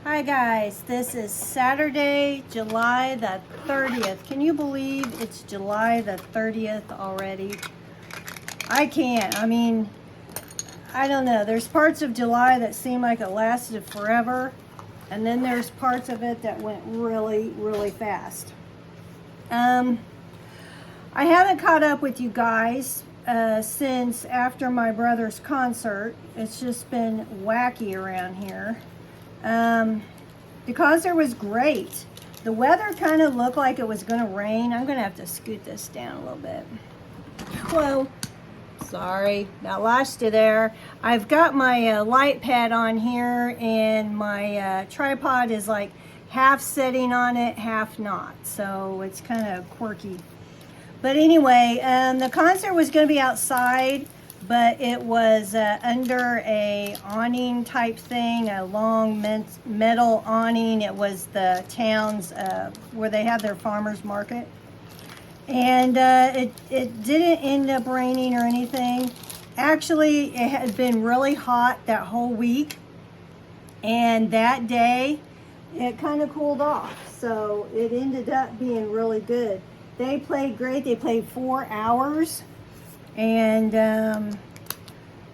Hi guys, this is Saturday, July the 30th. Can you believe it's July the 30th already? I can't. I don't know. There's parts of July that seem like it lasted forever, and then there's parts of it that went really, really fast. I haven't caught up with you guys since after my brother's concert. It's just been wacky around here. The concert was great. The weather kind of looked like it was going to rain. I'm going to have to scoot this down a little bit. Whoa. Sorry, that lost you there. I've got my light pad on here, and my tripod is like half sitting on it, half not. So it's kind of quirky. But anyway, the concert was going to be outside, but it was under a awning type thing, a long metal awning. It was the town's where they have their farmers market. And it didn't end up raining or anything. Actually, it had been really hot that whole week. And that day, it kind of cooled off. So it ended up being really good. They played great. They played 4 hours. And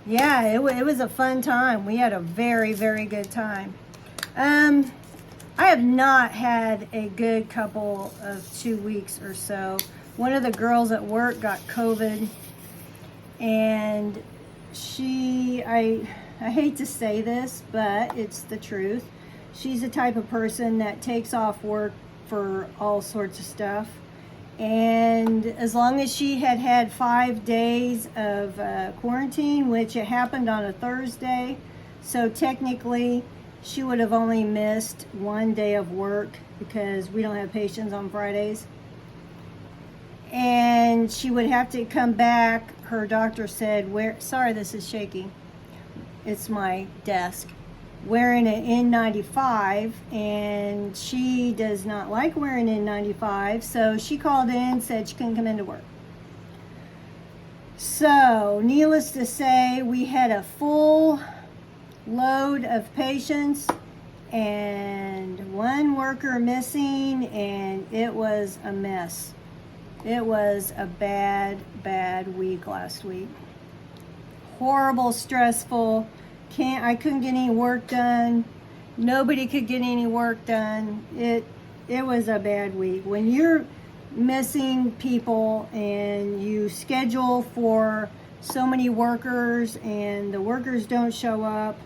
yeah, it was a fun time. We had a very, very good time. I have not had a good couple of 2 weeks or so. One of the girls at work got COVID, and I hate to say this, but it's the truth. She's the type of person that takes off work for all sorts of stuff. And as long as she had 5 days of quarantine, which it happened on a Thursday, so technically she would have only missed 1 day of work because we don't have patients on Fridays. And she would have to come back. Her doctor said, sorry, this is shaky. It's my desk. Wearing an N95, and she does not like wearing N95, so she called in, said she couldn't come into work. So, needless to say, we had a full load of patients and one worker missing, and it was a mess. It was a bad, bad week last week. Horrible, stressful. I couldn't get any work done. Nobody could get any work done. It was a bad week. When you're missing people and you schedule for so many workers and the workers don't show up,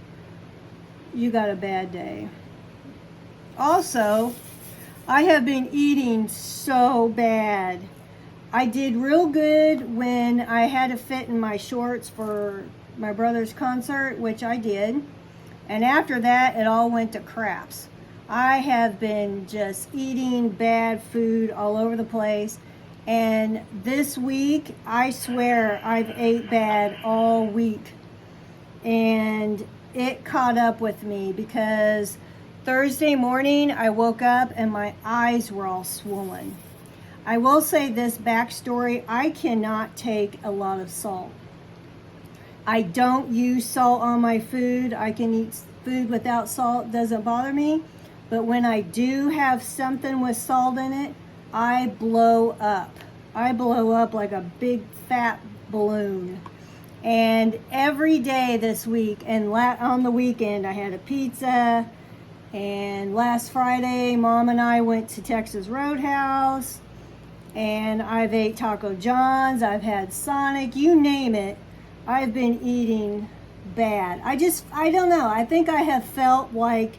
you got a bad day. Also, I have been eating so bad. I did real good when I had to fit in my shorts for my brother's concert, which I did. And after that, it all went to craps. I have been just eating bad food all over the place. And this week, I swear I've ate bad all week. And it caught up with me because Thursday morning, I woke up and my eyes were all swollen. I will say this backstory, I cannot take a lot of salt. I don't use salt on my food. I can eat food without salt, doesn't bother me. But when I do have something with salt in it, I blow up. I blow up like a big fat balloon. And every day this week, and on the weekend, I had a pizza. And last Friday, Mom and I went to Texas Roadhouse. And I've ate Taco John's, I've had Sonic, you name it. I've been eating bad. I don't know. I think I have felt like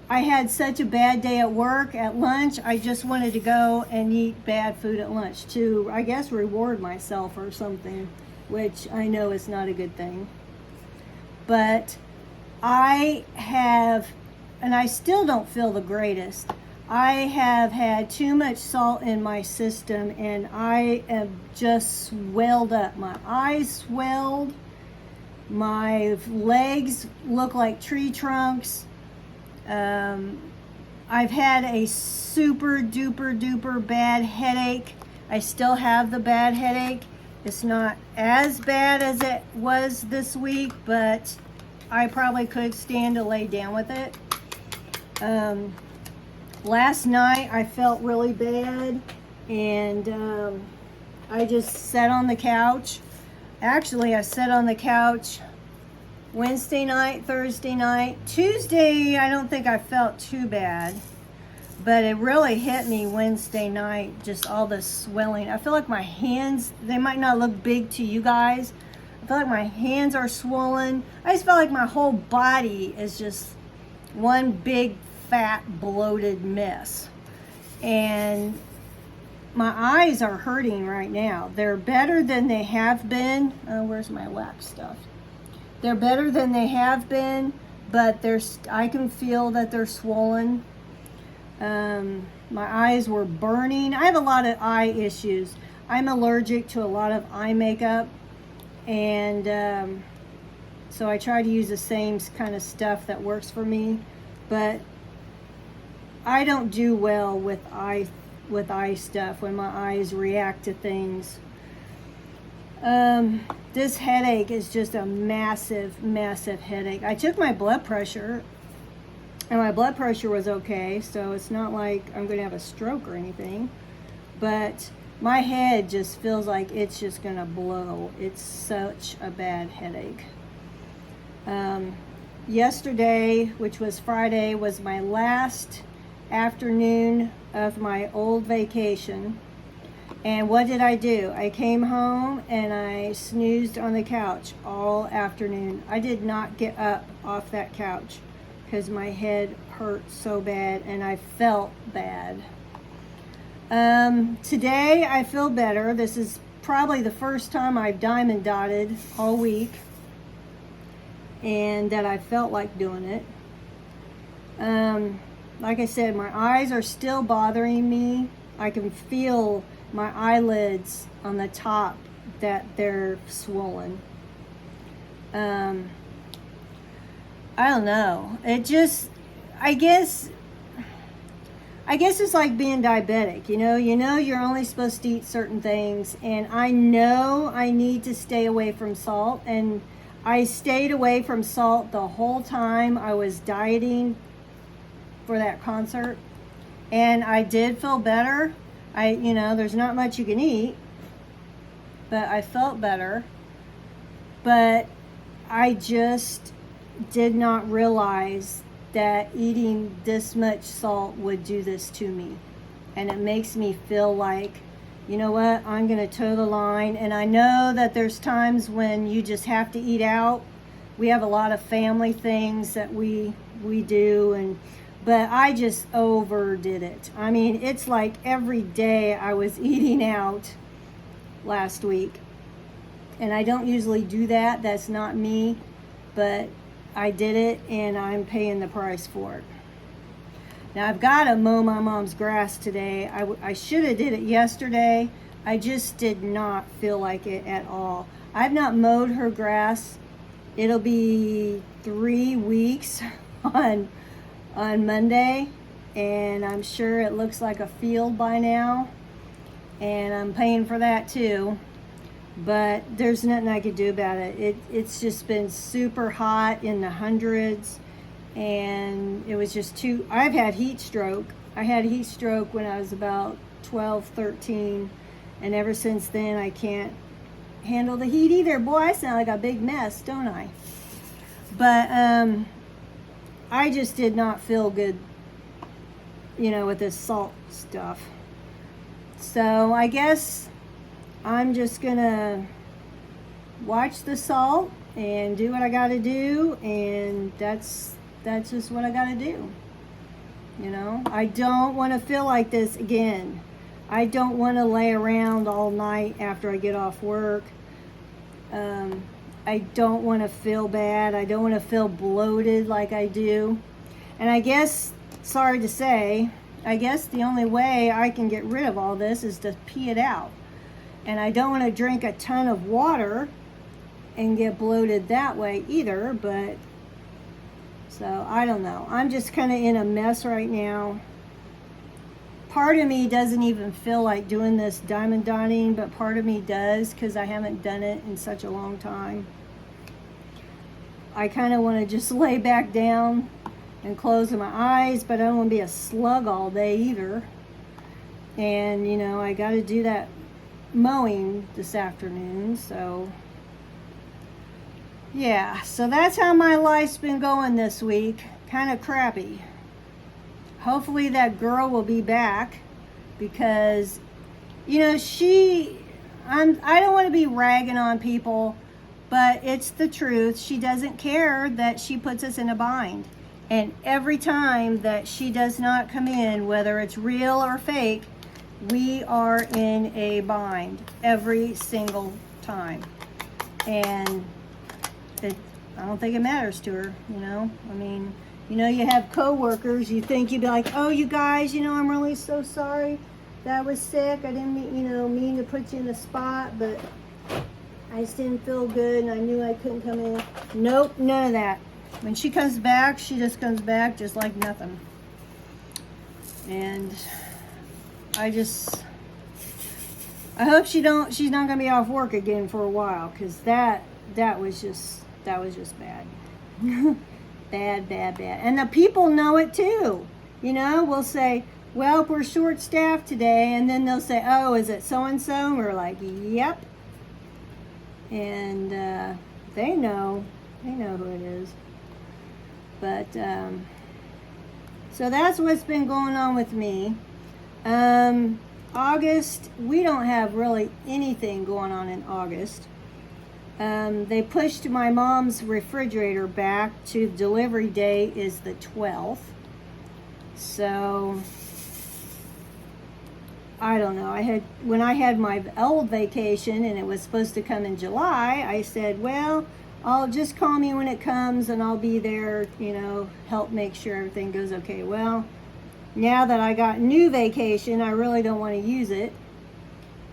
I had such a bad day at work, at lunch. I just wanted to go and eat bad food at lunch to, I guess, reward myself or something, which I know is not a good thing. But I have, and I still don't feel the greatest. I have had too much salt in my system, and I am just swelled up. My eyes swelled. My legs look like tree trunks. I've had a super duper duper bad headache. I still have the bad headache. It's not as bad as it was this week, but I probably could stand to lay down with it. Last night I felt really bad, and I just sat on the couch. Actually, I sat on the couch Wednesday night, Thursday night. Tuesday, I don't think I felt too bad, but it really hit me Wednesday night, just all this swelling. I feel like my hands, they might not look big to you guys. I feel like my hands are swollen. I just feel like my whole body is just one big, fat, bloated mess. And my eyes are hurting right now. They're better than they have been. Where's my wax stuff? They're better than they have been, but I can feel that they're swollen. My eyes were burning. I have a lot of eye issues. I'm allergic to a lot of eye makeup, and so I try to use the same kind of stuff that works for me, but I don't do well with eye stuff when my eyes react to things. This headache is just a massive headache. I took my blood pressure, and my blood pressure was okay, so it's not like I'm going to have a stroke or anything, but my head just feels like it's just going to blow. It's such a bad headache. Yesterday, which was Friday, was my last afternoon of my old vacation. And what did I do? I came home and I snoozed on the couch all afternoon. I did not get up off that couch because my head hurt so bad and I felt bad. Today I feel better. This is probably the first time I've diamond dotted all week, and that I felt like doing it. Like I said, my eyes are still bothering me. I can feel my eyelids on the top that they're swollen. I don't know. It just, I guess it's like being diabetic. You know you're only supposed to eat certain things, and I know I need to stay away from salt, and I stayed away from salt the whole time I was dieting for that concert, and I did feel better. There's not much you can eat, but I felt better. But I just did not realize that eating this much salt would do this to me. And it makes me feel like, you know what, I'm going to toe the line. And I know that there's times when you just have to eat out. We have a lot of family things that we do, but I just overdid it. I mean, it's like every day I was eating out last week. And I don't usually do that. That's not me. But I did it, and I'm paying the price for it. Now, I've got to mow my mom's grass today. I should have did it yesterday. I just did not feel like it at all. I've not mowed her grass. It'll be 3 weeks on Monday, and I'm sure it looks like a field by now, and I'm paying for that too, but there's nothing I could do about it. It's just been super hot in the hundreds, and it was just I've had heat stroke. I had a heat stroke when I was about 12, 13, and ever since then I can't handle the heat either. Boy, I sound like a big mess, don't I? But I just did not feel good, with this salt stuff. So I guess I'm just gonna watch the salt and do what I gotta do, and that's just what I gotta do. I don't want to feel like this again. I don't want to lay around all night after I get off work. I don't want to feel bad. I don't want to feel bloated like I do. And I guess, sorry to say, I guess the only way I can get rid of all this is to pee it out. And I don't want to drink a ton of water and get bloated that way either, but so I don't know. I'm just kind of in a mess right now. Part of me doesn't even feel like doing this diamond dotting, but part of me does because I haven't done it in such a long time. I kind of want to just lay back down and closing my eyes, but I don't want to be a slug all day either. And, you know, I got to do that mowing this afternoon, so yeah, so that's how my life's been going this week. Kind of crappy. Hopefully that girl will be back, because, you know, I don't want to be ragging on people, but it's the truth. She doesn't care that she puts us in a bind. And every time that she does not come in, whether it's real or fake, we are in a bind every single time. And I don't think it matters to her, you know. I mean, you know, you have coworkers, you think you'd be like, oh, you guys, you know, I'm really so sorry that I was sick. I didn't mean to put you in a spot, but I just didn't feel good and I knew I couldn't come in. Nope, none of that. When she comes back, she just comes back just like nothing. And I hope she's not gonna be off work again for a while, because that was just bad. bad. And the people know it too. You know, we'll say, well, we're short staffed today, and then they'll say, oh, is it so and so? And we're like, yep. And they know who it is. But so that's what's been going on with me. August, we don't have really anything going on in August. They pushed my mom's refrigerator back to delivery day is the 12th. So I don't know. When I had my old vacation and it was supposed to come in July, I said, well, I'll just call me when it comes and I'll be there, you know, help make sure everything goes okay. Well, now that I got new vacation, I really don't want to use it.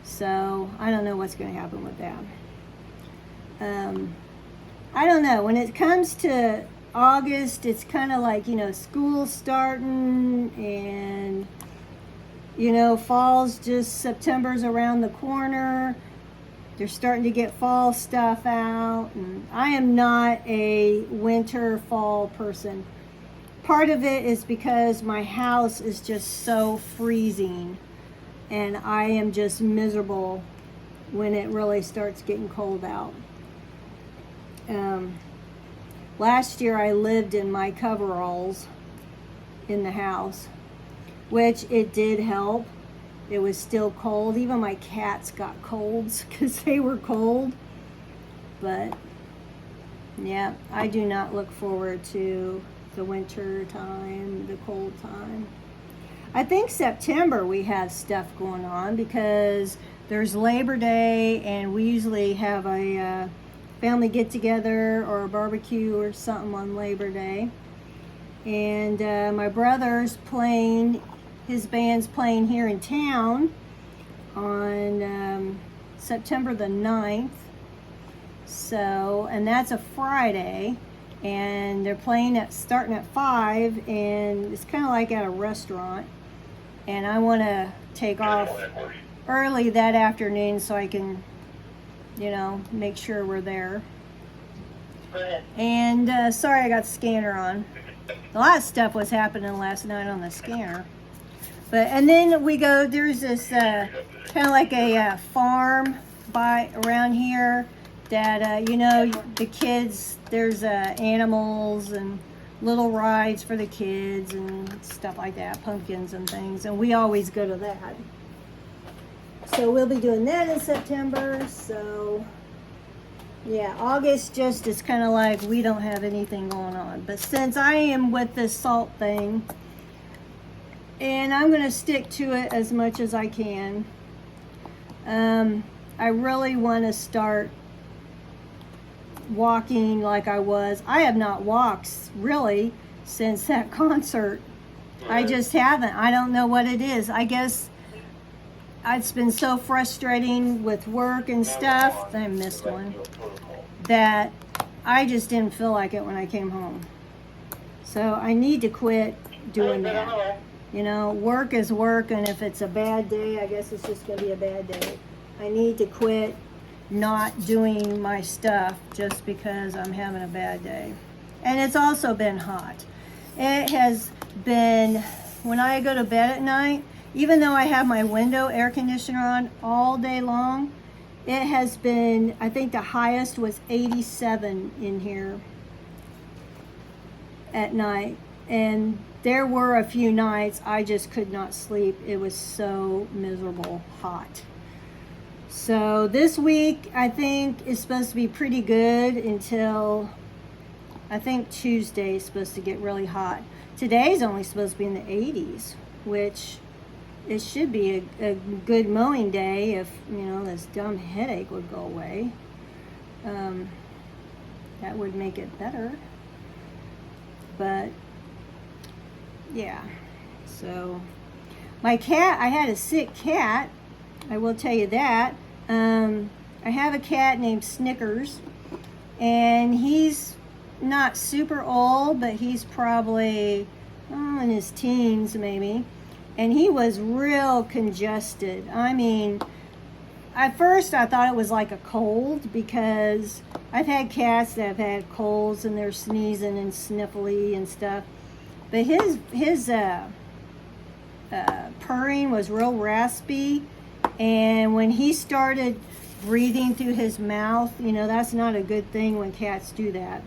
So I don't know what's going to happen with that. I don't know. When it comes to August, it's kind of like, you know, school's starting and, you know, September's around the corner. They're starting to get fall stuff out. And I am not a winter, fall person. Part of it is because my house is just so freezing. And I am just miserable when it really starts getting cold out. Last year I lived in my coveralls in the house, which it did help. It was still cold. Even my cats got colds because they were cold. But yeah, I do not look forward to the winter time, the cold time. I think September we have stuff going on because there's Labor Day and we usually have a family get together or a barbecue or something on Labor Day. And my brother's playing, his band's playing here in town on September the 9th. So, and that's a Friday, and they're starting at 5, and it's kind of like at a restaurant. And I want to take off early that afternoon so I can, you know, make sure we're there. And sorry, I got the scanner on. A lot of stuff was happening last night on the scanner. And then we go, there's this kind of like a farm around here that, you know, the kids, there's animals and little rides for the kids and stuff like that, pumpkins and things. And we always go to that. So we'll be doing that in September. So yeah, August just is kind of like we don't have anything going on. But since I am with this salt thing, and I'm going to stick to it as much as I can, I really want to start walking like I was. I have not walked really since that concert. I just haven't. I don't know what it is. I guess it's been so frustrating with work and stuff. I missed one. That I just didn't feel like it when I came home. So I need to quit doing that. You know, work is work, and if it's a bad day, I guess it's just going to be a bad day. I need to quit not doing my stuff just because I'm having a bad day. And it's also been hot. It has been, when I go to bed at night, even though I have my window air conditioner on all day long, it has been, I think the highest was 87 in here at night. And there were a few nights I just could not sleep. It was so miserable hot. So this week, I think, is supposed to be pretty good until, I think Tuesday is supposed to get really hot. Today's only supposed to be in the 80s, which it should be a good mowing day if, you know, this dumb headache would go away. That would make it better. But, yeah. So, my cat, I had a sick cat. I will tell you that. I have a cat named Snickers, and he's not super old, but he's probably in his teens maybe. And he was real congested. I mean, at first I thought it was like a cold, because I've had cats that have had colds and they're sneezing and sniffly and stuff. But his purring was real raspy. And when he started breathing through his mouth, you know, that's not a good thing when cats do that.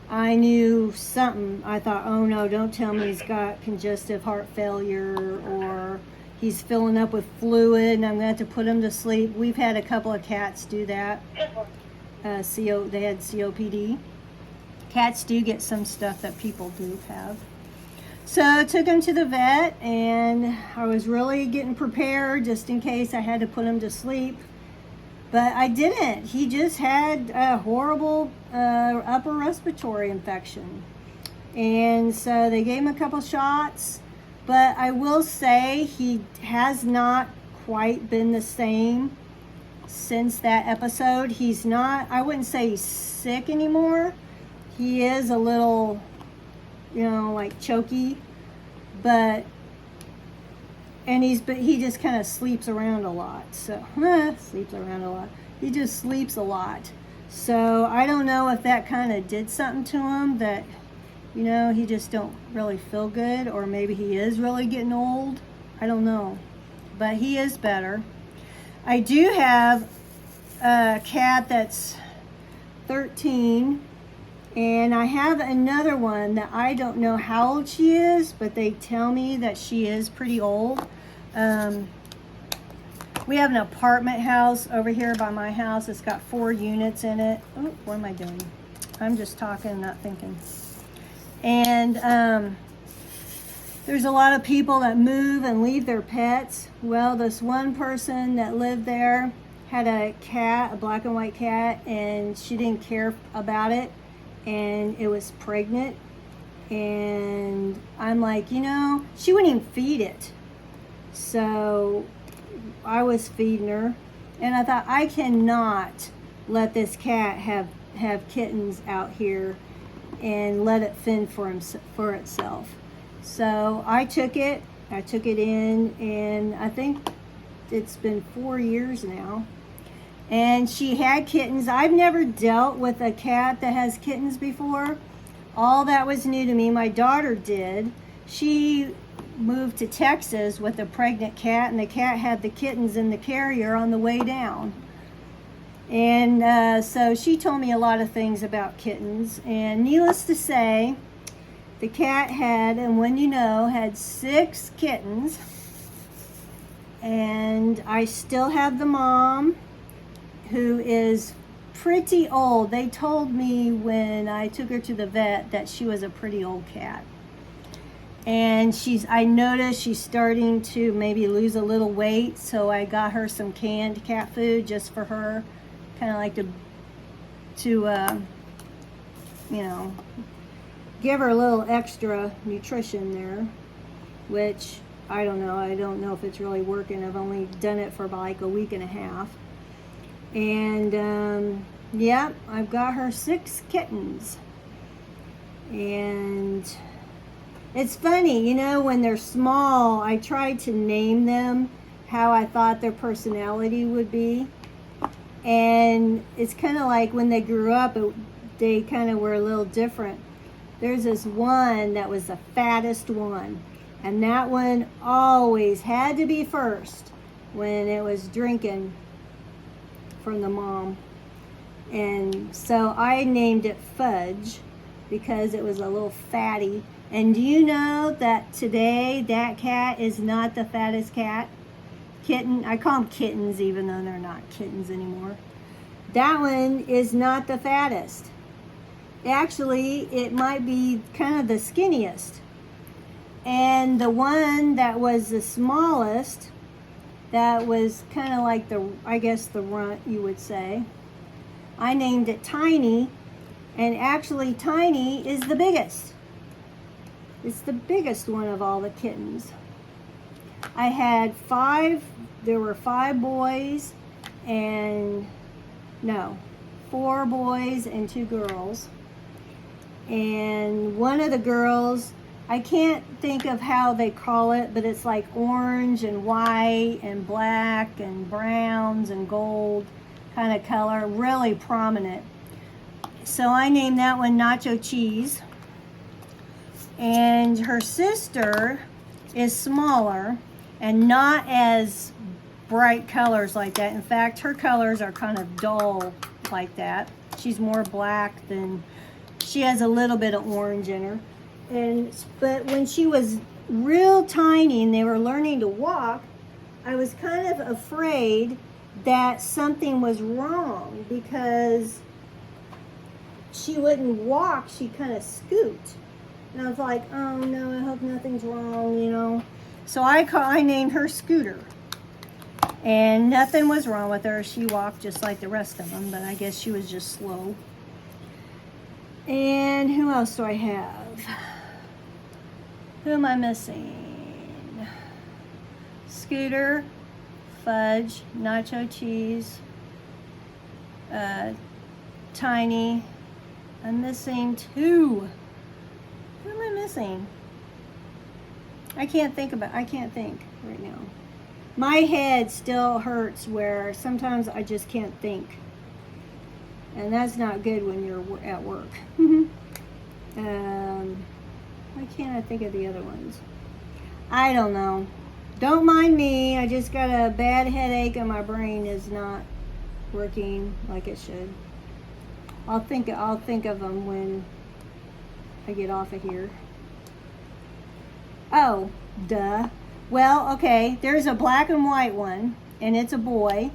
I knew something. I thought, oh no, don't tell me he's got congestive heart failure or he's filling up with fluid and I'm going to have to put him to sleep. We've had a couple of cats do that. They had COPD. Cats do get some stuff that people do have. So I took him to the vet, and I was really getting prepared just in case I had to put him to sleep. But I didn't. He just had a horrible upper respiratory infection. And so they gave him a couple shots. But I will say he has not quite been the same since that episode. He's not, I wouldn't say he's sick anymore. He is a little, you know, like choky, but he just kind of sleeps around a lot. So sleeps around a lot. He just sleeps a lot. So I don't know if that kind of did something to him, that, you know, he just don't really feel good, or maybe he is really getting old. I don't know, but he is better. I do have a cat that's 13. And I have another one that I don't know how old she is, but they tell me that she is pretty old. We have an apartment house over here by my house. It's got 4 units in it. Oh, what am I doing? I'm just talking, not thinking. And there's a lot of people that move and leave their pets. Well, this one person that lived there had a cat, a black and white cat, and she didn't care about it. And it was pregnant, and I'm like, you know, she wouldn't even feed it. So I was feeding her, and I thought, I cannot let this cat have kittens out here and let it fend for itself. So I took it in, and I think it's been 4 years now. And she had kittens. I've never dealt with a cat that has kittens before. All that was new to me. My daughter did. She moved to Texas with a pregnant cat, and the cat had the kittens in the carrier on the way down. And so she told me a lot of things about kittens. And needless to say, the cat had, and when you know, had 6 kittens. And I still have the mom, who is pretty old. They told me when I took her to the vet that she was a pretty old cat. And I noticed she's starting to maybe lose a little weight, so I got her some canned cat food just for her, kind of like to you know, give her a little extra nutrition there, which I don't know if it's really working. I've only done it for like a week and a half. And yeah, I've got her 6 kittens. And it's funny, you know, when they're small, I tried to name them how I thought their personality would be. And it's kind of like when they grew up, they kind of were a little different. there's this one that was the fattest one. And that one always had to be first when it was drinking from the mom. And so I named it Fudge because it was a little fatty. And do you know that today that cat is not the fattest cat? Kitten, I call them kittens even though they're not kittens anymore. That one is not the fattest. Actually, it might be kind of the skinniest. And the one that was the smallest, that was kind of like the, I guess the runt you would say, I named it Tiny, and actually Tiny is the biggest. It's the biggest one of all the kittens. I had there were 5 boys and, no, 4 boys and 2 girls. And one of the girls, I can't think of how they call it, but it's like orange and white and black and browns and gold kind of color, really prominent. So I named that one Nacho Cheese. And her sister is smaller and not as bright colors like that. In fact, her colors are kind of dull like that. She's more black than, she has a little bit of orange in her. But when she was real tiny and they were learning to walk, I was kind of afraid that something was wrong because she wouldn't walk, she kind of scooped. And I was like, oh no, I hope nothing's wrong, you know. So I named her Scooter. And nothing was wrong with her. She walked just like the rest of them, but I guess she was just slow. And who else do I have? Who am I missing? Scooter, Fudge, Nacho Cheese, Tiny. I'm missing 2. Who am I missing? I can't think right now. My head still hurts where sometimes I just can't think. And that's not good when you're at work. Why can't I think of the other ones? I don't know. Don't mind me. I just got a bad headache and my brain is not working like it should. I'll think of them when I get off of here. Oh, duh. Well, okay, there's a black and white one, and it's a boy.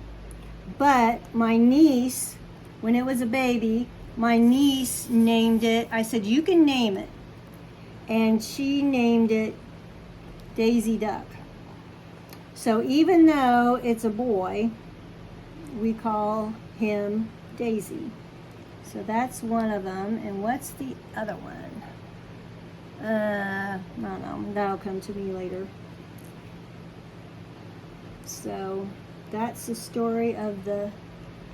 But my niece, when it was a baby, my niece named it, I said, you can name it. And she named it Daisy Duck. So even though it's a boy, we call him Daisy. So that's one of them. And what's the other one? I don't know. That'll come to me later. So that's the story of the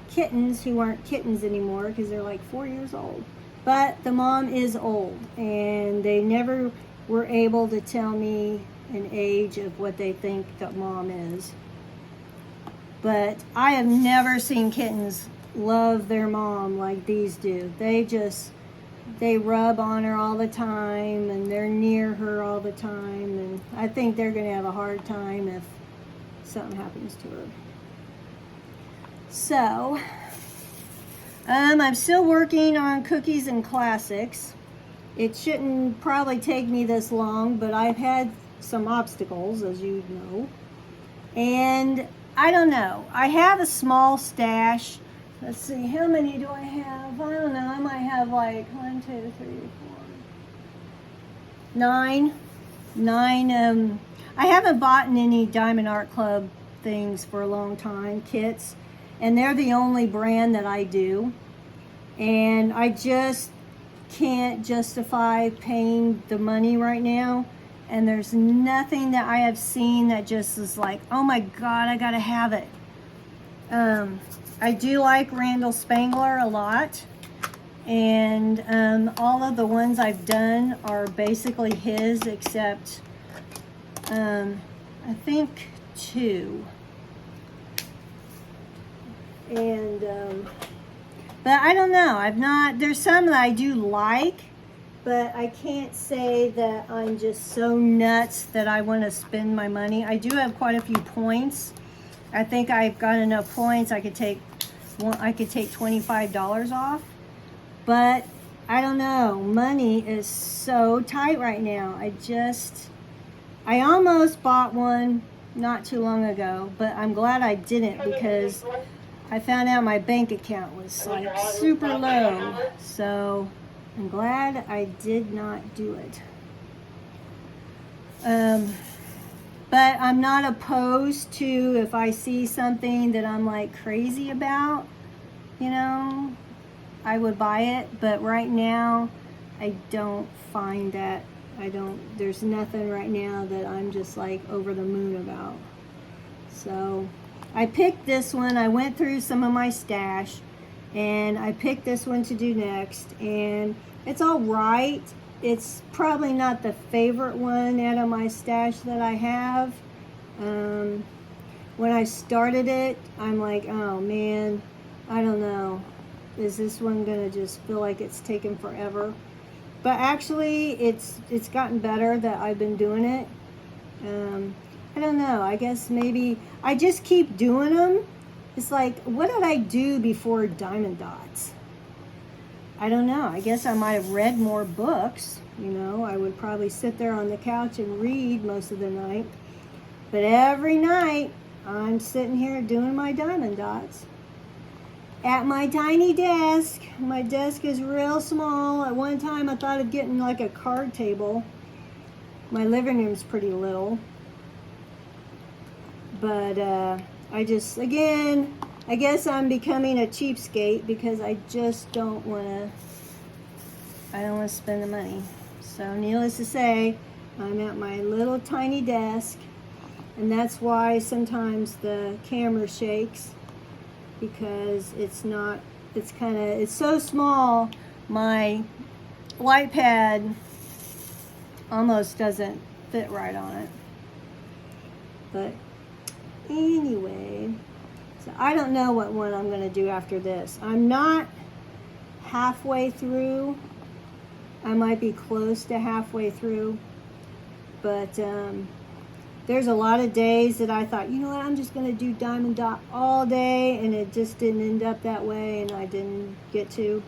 kittens who aren't kittens anymore because they're like 4 years old. But the mom is old, and they never were able to tell me an age of what they think the mom is. But I have never seen kittens love their mom like these do. They rub on her all the time, and they're near her all the time, and I think they're going to have a hard time if something happens to her. So, I'm still working on cookies and classics. It shouldn't probably take me this long, but I've had some obstacles, as you know. And I don't know. I have a small stash. Let's see, how many do I have? I don't know. I might have like 1, 2, 3, 4, 9. 9. I haven't bought any Diamond Art Club things for a long time, kits. And they're the only brand that I do. And I just can't justify paying the money right now. And there's nothing that I have seen that just is like, oh my God, I gotta have it. I do like Randall Spangler a lot. And all of the ones I've done are basically his, except I think 2. And but I don't know. There's some that I do like, but I can't say that I'm just so nuts that I want to spend my money. I do have quite a few points. I think I've got enough points. I could take $25 off, but I don't know. Money is so tight right now. I almost bought one not too long ago, but I'm glad I didn't because I found out my bank account was like super low. So I'm glad I did not do it. But I'm not opposed to if I see something that I'm like crazy about, you know, I would buy it. But right now, I don't find that, there's nothing right now that I'm just like over the moon about. So I picked this one. I went through some of my stash and I picked this one to do next, and it's all right. It's probably not the favorite one out of my stash that I have. When I started it, I'm like, oh man, I don't know. Is this one gonna just feel like it's taken forever? But actually, it's gotten better that I've been doing it. I don't know. I guess maybe I just keep doing them. It's like, what did I do before Diamond Dots? I don't know. I guess I might have read more books. You know, I would probably sit there on the couch and read most of the night. But every night, I'm sitting here doing my Diamond Dots at my tiny desk. My desk is real small. At one time, I thought of getting like a card table. My living room's pretty little. But I guess I'm becoming a cheapskate because I just don't want to spend the money. So needless to say, I'm at my little tiny desk, and that's why sometimes the camera shakes, because it's so small, my light pad almost doesn't fit right on it. But anyway, so I don't know what one I'm going to do after this. I'm not halfway through. I might be close to halfway through. But there's a lot of days that I thought, you know what, I'm just going to do Diamond Dot all day. And it just didn't end up that way. And I didn't get to.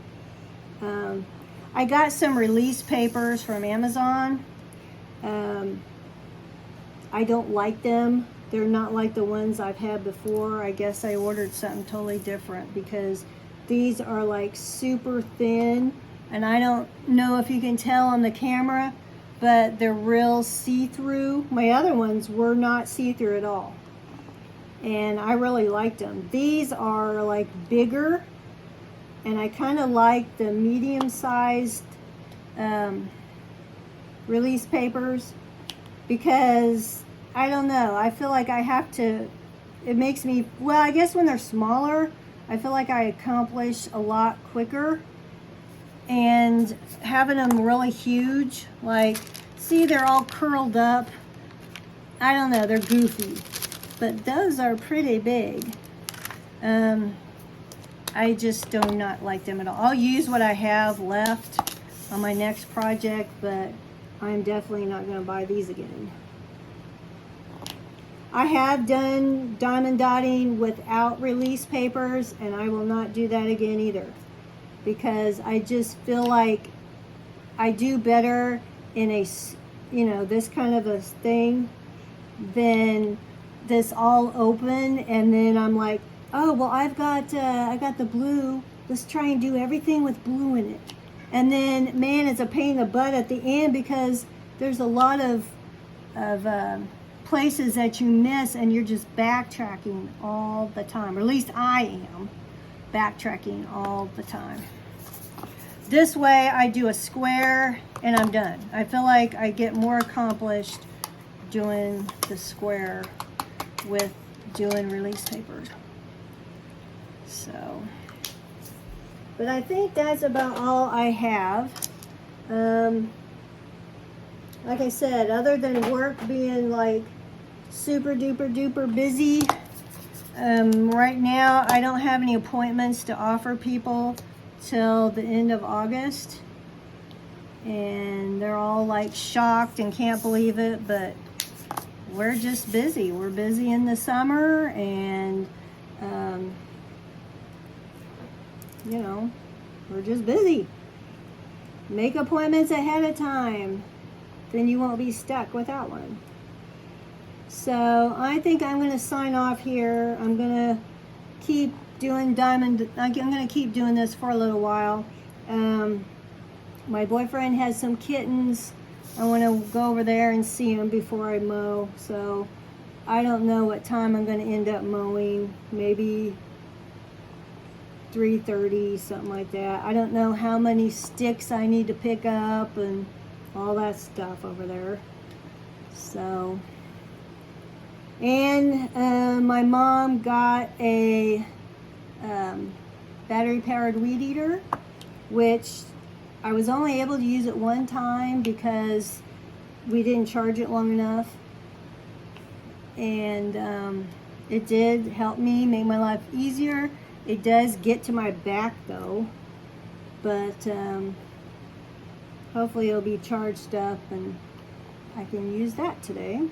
I got some release papers from Amazon. I don't like them. They're not like the ones I've had before. I guess I ordered something totally different because these are like super thin, and I don't know if you can tell on the camera, but they're real see-through. My other ones were not see-through at all, and I really liked them. These are like bigger, and I kind of like the medium-sized release papers because I don't know. I feel like I have to, it makes me, well, I guess when they're smaller, I feel like I accomplish a lot quicker. And having them really huge, like, see, they're all curled up. I don't know, they're goofy. But those are pretty big. I just do not like them at all. I'll use what I have left on my next project, but I'm definitely not going to buy these again. I have done diamond dotting without release papers, and I will not do that again either, because I just feel like I do better in a, this kind of a thing than this all open, and then I'm like, oh, well, I got the blue. Let's try and do everything with blue in it. And then, man, it's a pain in the butt at the end because there's a lot of places that you miss, and you're just backtracking all the time. Or at least I am backtracking all the time. This way, I do a square and I'm done. I feel like I get more accomplished doing the square with doing release papers. So, but I think that's about all I have. Like I said, other than work being like super duper duper busy, right now I don't have any appointments to offer people till the end of August. and they're all like shocked and can't believe it, but we're just busy. We're busy in the summer, and you know, we're just busy. Make appointments ahead of time, then you won't be stuck without one. So I think I'm going to sign off here. I'm going to keep doing I'm going to keep doing this for a little while. My boyfriend has some kittens. I want to go over there and see them before I mow. So I don't know what time I'm going to end up mowing. Maybe 3:30, something like that. I don't know how many sticks I need to pick up and all that stuff over there. So, and my mom got a battery powered weed eater, which I was only able to use it one time because we didn't charge it long enough. And it did help me make my life easier. It does get to my back though, but hopefully it'll be charged up and I can use that today.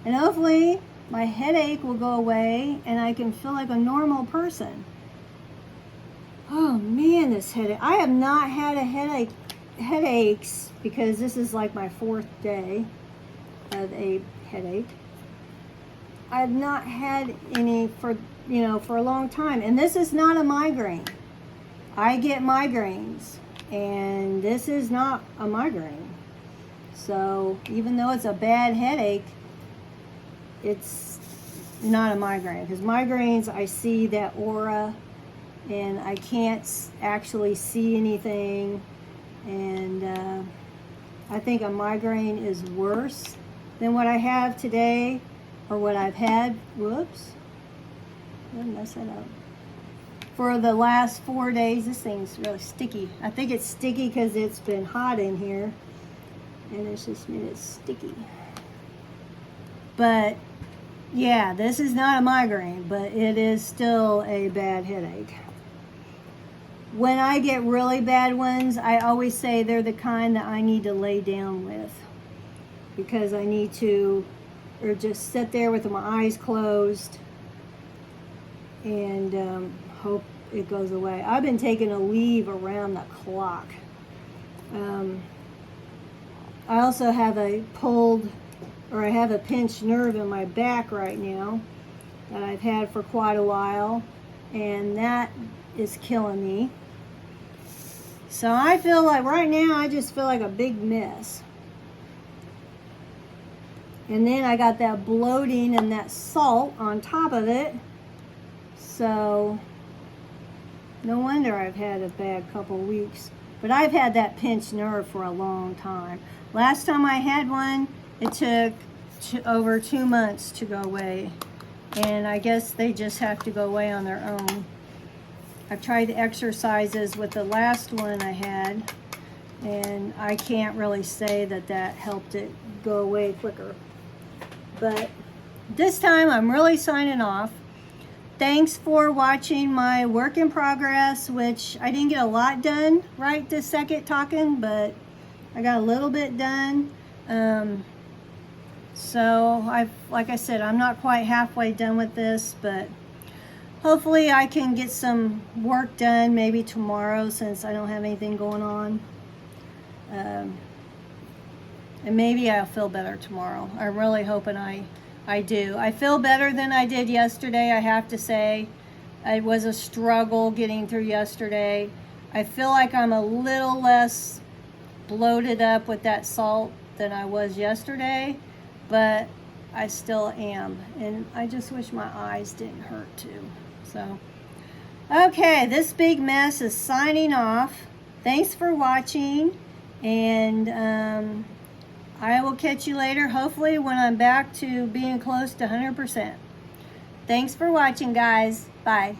And hopefully my headache will go away and I can feel like a normal person. Oh man, this headache. I have not had a headaches because this is like my 4th day of a headache. I've not had any for a long time, and this is not a migraine. I get migraines, and this is not a migraine. So even though it's a bad headache, it's not a migraine, because migraines, I see that aura and I can't actually see anything, and I think a migraine is worse than what I have today or what I've had. Whoops. Did I mess that up? For the last 4 days. This thing's really sticky. I think it's sticky because it's been hot in here and it's just made it sticky. But yeah, this is not a migraine, but it is still a bad headache. When I get really bad ones, I always say they're the kind that I need to lay down with, because I need to, or just sit there with my eyes closed and hope it goes away. I've been taking a leave around the clock. I also have I have a pinched nerve in my back right now that I've had for quite a while, and that is killing me. So I feel like right now I just feel like a big mess. And then I got that bloating and that salt on top of it. So no wonder I've had a bad couple weeks. But I've had that pinched nerve for a long time. Last time I had one, it took over 2 months to go away. And I guess they just have to go away on their own. I've tried the exercises with the last one I had, and I can't really say that that helped it go away quicker. But this time I'm really signing off. Thanks for watching my work in progress, which I didn't get a lot done right this second talking, but I got a little bit done. So like I said, I'm not quite halfway done with this, but hopefully I can get some work done maybe tomorrow, since I don't have anything going on. And maybe I'll feel better tomorrow. I'm really hoping I do. I feel better than I did yesterday, I have to say. It was a struggle getting through yesterday. I feel like I'm a little less bloated up with that salt than I was yesterday, but I still am. And I just wish my eyes didn't hurt too. So, okay, this big mess is signing off. Thanks for watching, and I will catch you later, hopefully when I'm back to being close to 100%. Thanks for watching, guys. Bye.